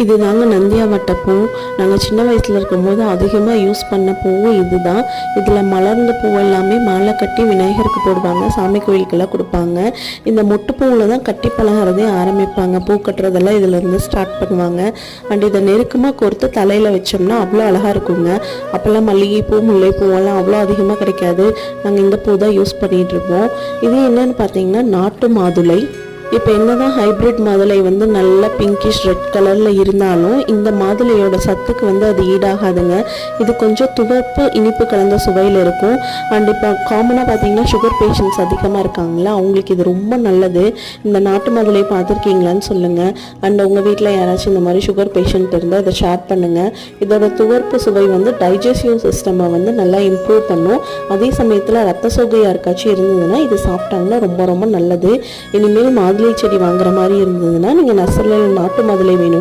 இதுதாங்க நந்தியாவட்டை பூ. நாங்கள் சின்ன வயசில் இருக்கும்போது அதிகமாக யூஸ் பண்ண பூவும் இதுதான். இதில் மலர்ந்த பூ எல்லாமே மாலை கட்டி விநாயகருக்கு போடுவாங்க, சாமி கோயிலுக்கெல்லாம் கொடுப்பாங்க. இந்த மொட்டு பூவில் தான் கட்டி பழகிறதே ஆரம்பிப்பாங்க. பூ கட்டுறதெல்லாம் இதிலேருந்து ஸ்டார்ட் பண்ணுவாங்க. அண்ட் இதை நெருக்கமாக கோர்த்து தலையில் வச்சோம்னா அவ்வளோ அழகாக இருக்குங்க. அப்போல்லாம் மல்லிகைப்பூ முல்லைப்பூவெல்லாம் அவ்வளோ அதிகமாக கிடைக்காது. நாங்கள் இந்த பூ தான் யூஸ் பண்ணிகிட்ருப்போம். இது என்னன்னு பார்த்தீங்கன்னா நாட்டு மாதுளை. இப்போ என்னதான் ஹைப்ரிட் மாதுளை நல்ல பிங்கிஷ் ரெட் கலரில் இருந்தாலும் இந்த மாதுளையோட சத்துக்கு அது ஈடாகாதுங்க. இது கொஞ்சம் துவர்ப்பு இனிப்பு கலந்த சுவையில் இருக்கும். அண்ட் இப்போ காமனாக பார்த்தீங்கன்னா சுகர் பேஷண்ட்ஸ் அதிகமாக இருக்காங்களா, அவங்களுக்கு இது ரொம்ப நல்லது. இந்த நாட்டு மாதுளை பார்த்துருக்கீங்களான்னு சொல்லுங்கள். அண்ட் உங்கள் வீட்டில் யாராச்சும் இந்த மாதிரி சுகர் பேஷண்ட் இருந்தால் இதை ஷேர் பண்ணுங்கள். இதோட துவர்ப்பு சுவை டைஜஸ்டிவ் சிஸ்டமை நல்லா இம்ப்ரூவ் பண்ணும். அதே சமயத்தில் ரத்த சோகை யாருக்காச்சும் இருந்ததுன்னா இது சாப்பிட்டாங்கன்னா ரொம்ப ரொம்ப நல்லது. இனிமேல் மாதுளை செடி வாங்குற மாதிரி இருந்ததுன்னா நீங்கள் நர்சரியில் நாட்டு மாதுளை வேணும்னு